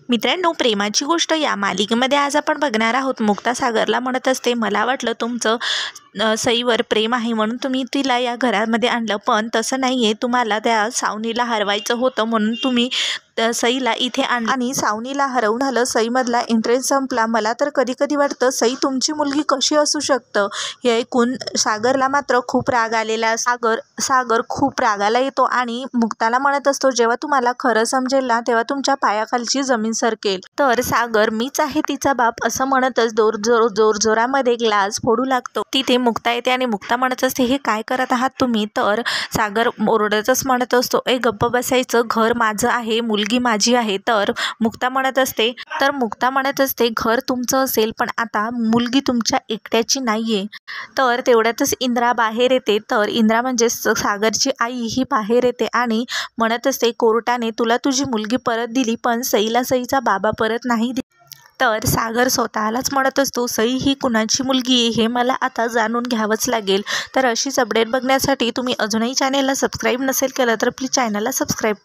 मित्रांनो, प्रेमाची गोष्ट या मालिकेमध्ये आज आपण बघणार आहोत. मुक्ता सागरला म्हणत असते, मला वाटलं तुमचं सईवर प्रेम आहे म्हणून तुम्ही तिला या घरामध्ये आणलं, पण तसं नाही आहे. तुम्हाला त्या सावनीला हरवायचं होतं म्हणून तुम्ही सईला इथे आणलं आणि सावनीला हरवून झालं. सईमधला इंटरेस्ट संपला. मला तर कधी कधी वाटतं सई तुमची मुलगी कशी असू शकतं. हे ऐकून सागरला मात्र खूप राग आलेला. सागर खूप रागाला येतो आणि मुक्ताला म्हणत असतो, जेव्हा तुम्हाला खरं समजेल ना तेव्हा तुमच्या पायाखालची जमीन सरकेल. तर सागर मीच आहे तिचा बाप असं म्हणतच जोरामध्ये ग्लास फोडू लागतो. तिथे मुक्ता येते आणि मुक्ता म्हणत असते, हे काय करत आहात तुम्ही. तर सागर ओरडतच म्हणत असतो, गप्प बसायचं, घर माझं आहे, मुलगी माझी आहे. तर मुक्ता म्हणत असते घर तुमचं असेल पण आता मुलगी तुमच्या एकट्याची नाहीये. तर तेवढ्यातच इंद्रा बाहेर येते. तर इंद्रा म्हणजे सागरची आई ही बाहेर येते आणि म्हणत असते, कोर्टाने तुला तुझी मुलगी परत दिली पण सईला सईचा बाबा परत नाही दिला. तर सागर स्वतःलाच म्हणत असतो, सई ही कुणाची मुलगी आहे हे मला आता जाणून घ्यावंच लागेल. तर अशीच अपडेट बघण्यासाठी तुम्ही अजूनही चॅनेलला सबस्क्राईब नसेल केलं तर प्लीज चॅनलला सबस्क्राईब